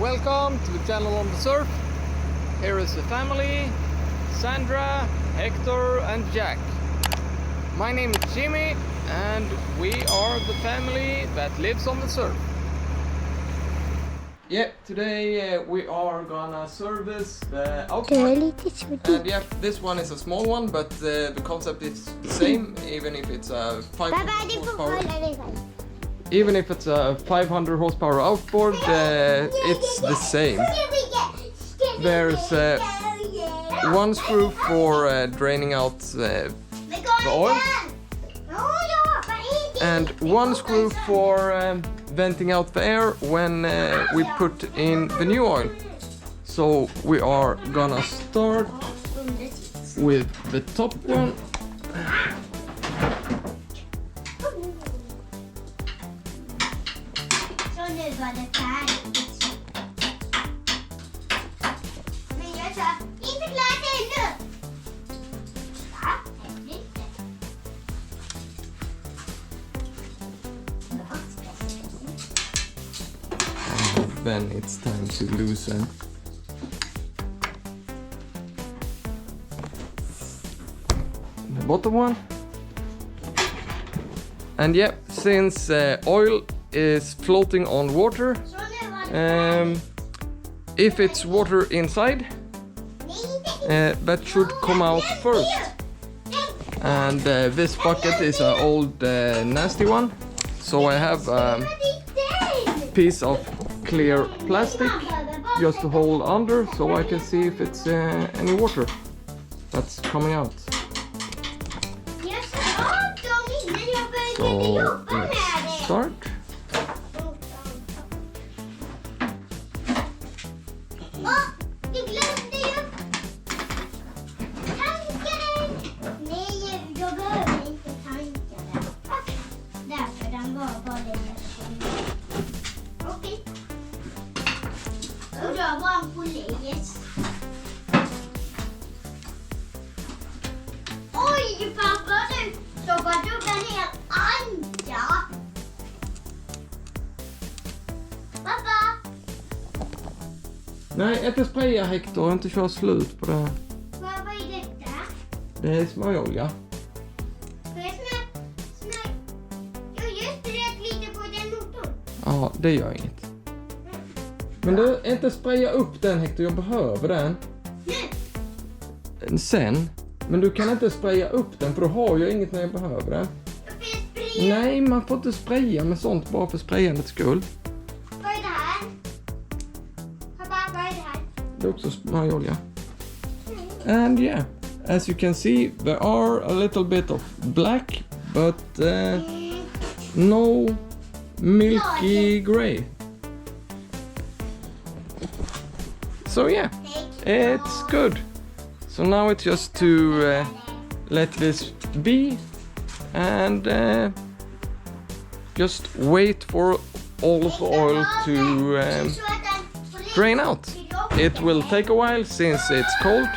Welcome to the channel on the surf. Here is the family, Sandra, Hector and Jack. My name is Jimmy and we are the family that lives on the surf. Yeah, today we are gonna service the outboard. And yeah, this one is a small one, but the concept is the same, even if it's a 500 horsepower. Even if it's a 500 horsepower outboard, it's the same. There's one screw for draining out the oil, and one screw for venting out the air when we put in the new oil. So we are gonna start with the top one. Then it's time to loosen. The bottom one. And yeah, since oil is floating on water, if it's water inside, that should come out first. And this bucket is an old nasty one, so I have a piece of clear plastic just to hold under, so I can see if it's any water that's coming out. So let's start. Oj pappa, du stoppar dubben helt anja. Pappa! Nej, inte spraya Hector, inte köra slut på det. Vad är detta? Det är smörjolja. Får jag jag just sprayat lite på den motorn. Ja, det gör inget. Men du, inte spraya upp den Hector, jag behöver den. Nu? Sen. Men du kan inte spraya upp den, för då har jag inget när jag behöver det. Nej, man får inte spraya med sånt bara för sprayandets skull. Vad är det här? Pappa, vad är det här? Det är också smörjolja. And yeah, as you can see, there are a little bit of black, but no milky gray. So yeah, it's good. So now it's just to let this be and just wait for all of the oil to drain out. It will take a while since it's cold.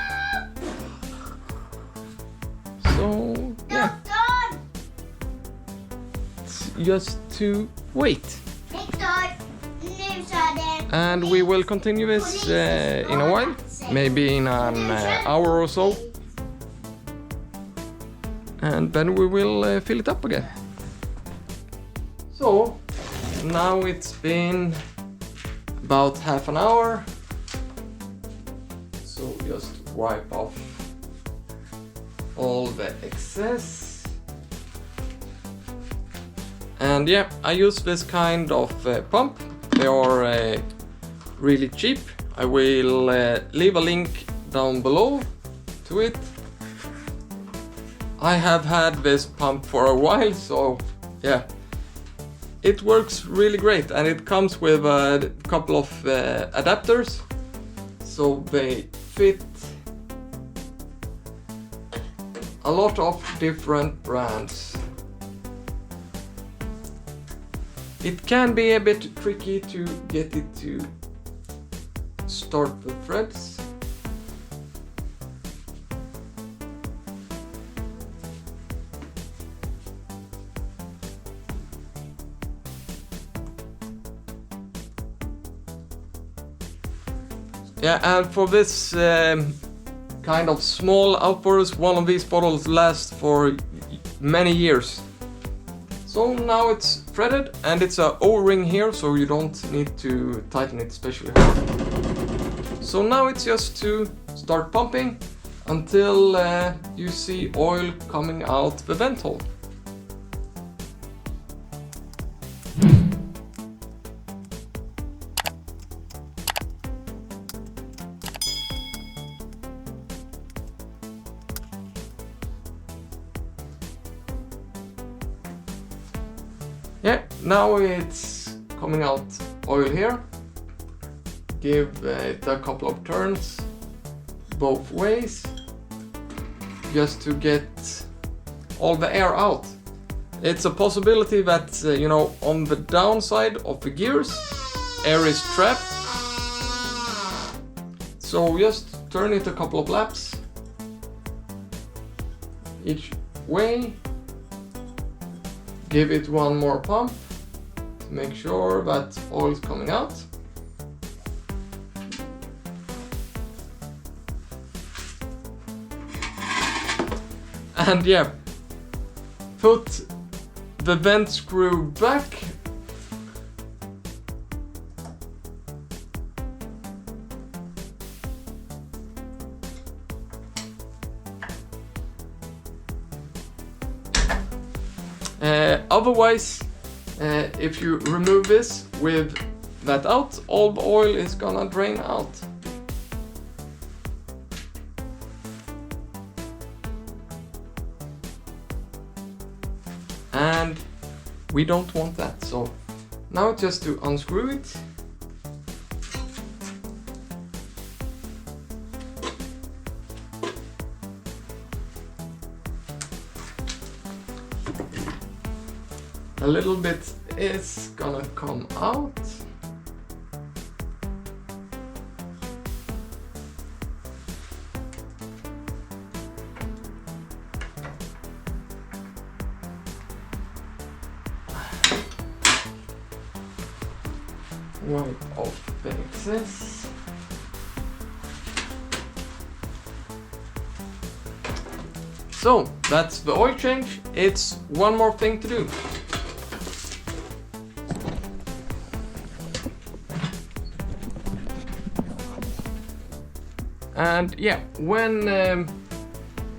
So yeah, it's just to wait. And we will continue this in a while. Maybe in an hour or so, and then we will fill it up again. So now it's been about half an hour, so just wipe off all the excess. And yeah, I use this kind of pump. They are really cheap. I will leave a link down below to it. I have had this pump for a while, so yeah, it works really great, and it comes with a couple of adapters, so they fit a lot of different brands. It can be a bit tricky to get it to start the threads. Yeah, and for this kind of small outboards, one of these bottles lasts for many years. So now it's threaded and it's a O-ring here, so you don't need to tighten it especially hard. So now it's just to start pumping until you see oil coming out the vent hole. Yeah, now it's coming out oil here. Give it a couple of turns both ways just to get all the air out. It's a possibility that, you know, on the downside of the gears, air is trapped. So just turn it a couple of laps each way. Give it one more pump to make sure that oil is coming out. And yeah, put the vent screw back. Otherwise, if you remove this with that out, all the oil is gonna drain out. And we don't want that, so now just to unscrew it. A little bit is gonna come out. Wipe off the excess. So that's the oil change. It's one more thing to do. And yeah, when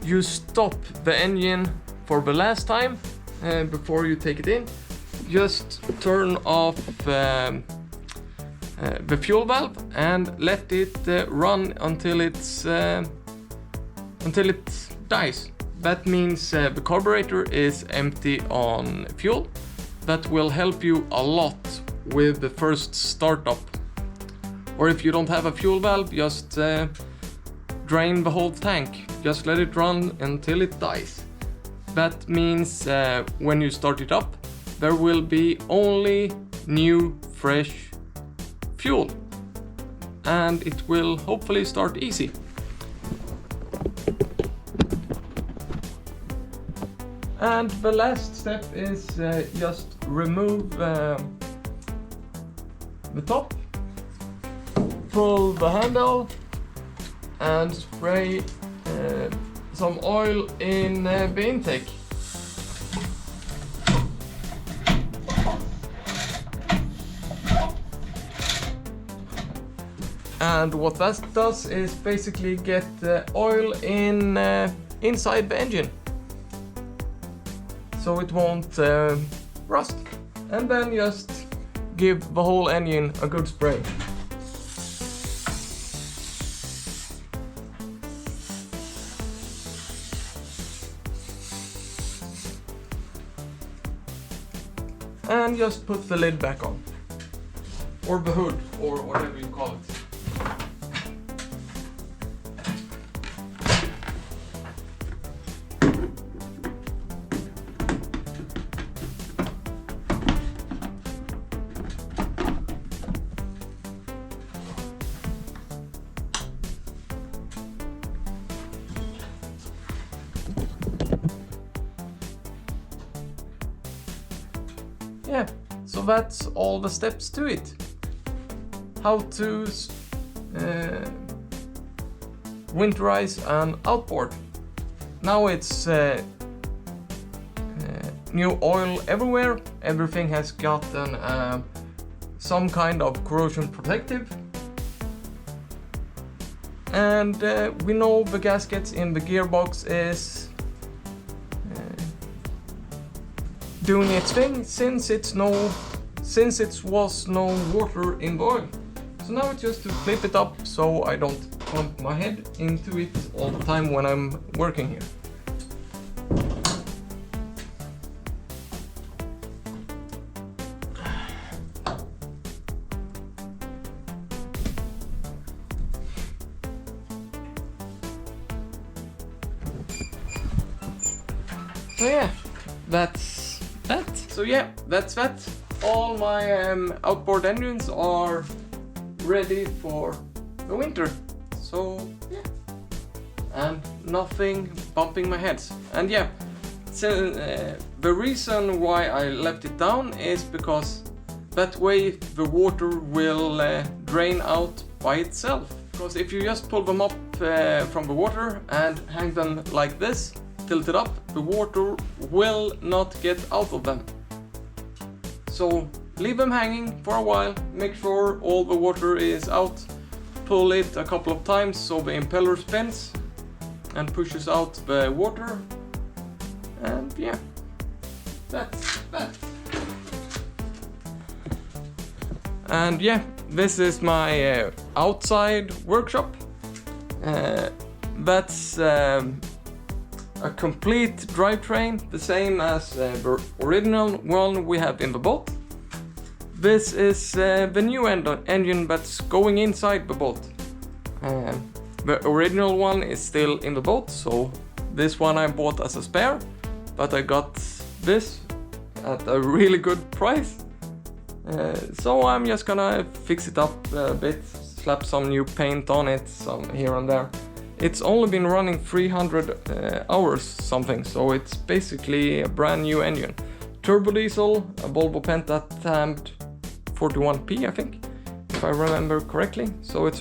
you stop the engine for the last time, before you take it in, just turn off the fuel valve and let it run until it dies. That means the carburetor is empty on fuel. That will help you a lot with the first startup. Or if you don't have a fuel valve, just drain the whole tank. Just let it run until it dies. That means when you start it up, there will be only new, fresh fuel. And it will hopefully start easy. And the last step is just remove the top, pull the handle, and spray some oil in the intake. And what that does is basically get the oil in inside the engine, so it won't rust. And then just give the whole engine a good spray. And just put the lid back on, or the hood, or whatever you call it. Yeah, so that's all the steps to it. How to winterise and outboard. Now it's new oil everywhere. Everything has gotten some kind of corrosion protective. And we know the gaskets in the gearbox is doing its thing since it was no water in the oil. So now it's just to flip it up so I don't bump my head into it all the time when I'm working here. So yeah, that's that. So yeah, that's that. All my outboard engines are ready for the winter. So yeah, and nothing bumping my head. And yeah, so the reason why I left it down is because that way the water will drain out by itself. Because if you just pull them up from the water and hang them like this, tilted up, the water will not get out of them. So leave them hanging for a while, make sure all the water is out, pull it a couple of times so the impeller spins and pushes out the water, and yeah, that's that. And yeah, this is my outside workshop. That's a complete drivetrain, the same as the original one we have in the boat. This is the new engine that's going inside the boat. The original one is still in the boat, so this one I bought as a spare, but I got this at a really good price. So I'm just gonna fix it up a bit, slap some new paint on it, some here and there. It's only been running 300 hours something, so it's basically a brand new engine. Turbo diesel, a Volvo Penta tabbed 41P, I think, if I remember correctly. So it's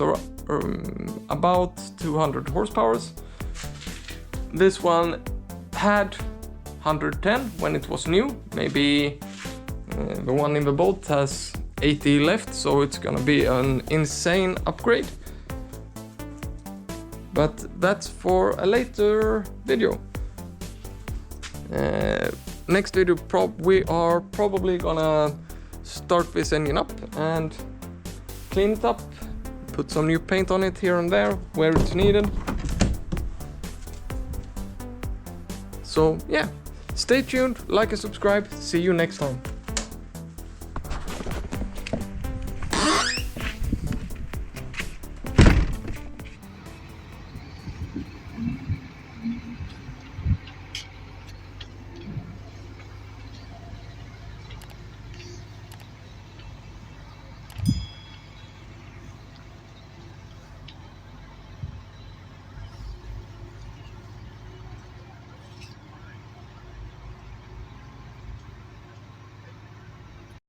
about 200 horsepower. This one had 110 when it was new. Maybe the one in the boat has 80 left, so it's gonna be an insane upgrade. But that's for a later video. Next video we are probably gonna start this engine up and clean it up, put some new paint on it here and there where it's needed. So yeah, stay tuned, like and subscribe, see you next time.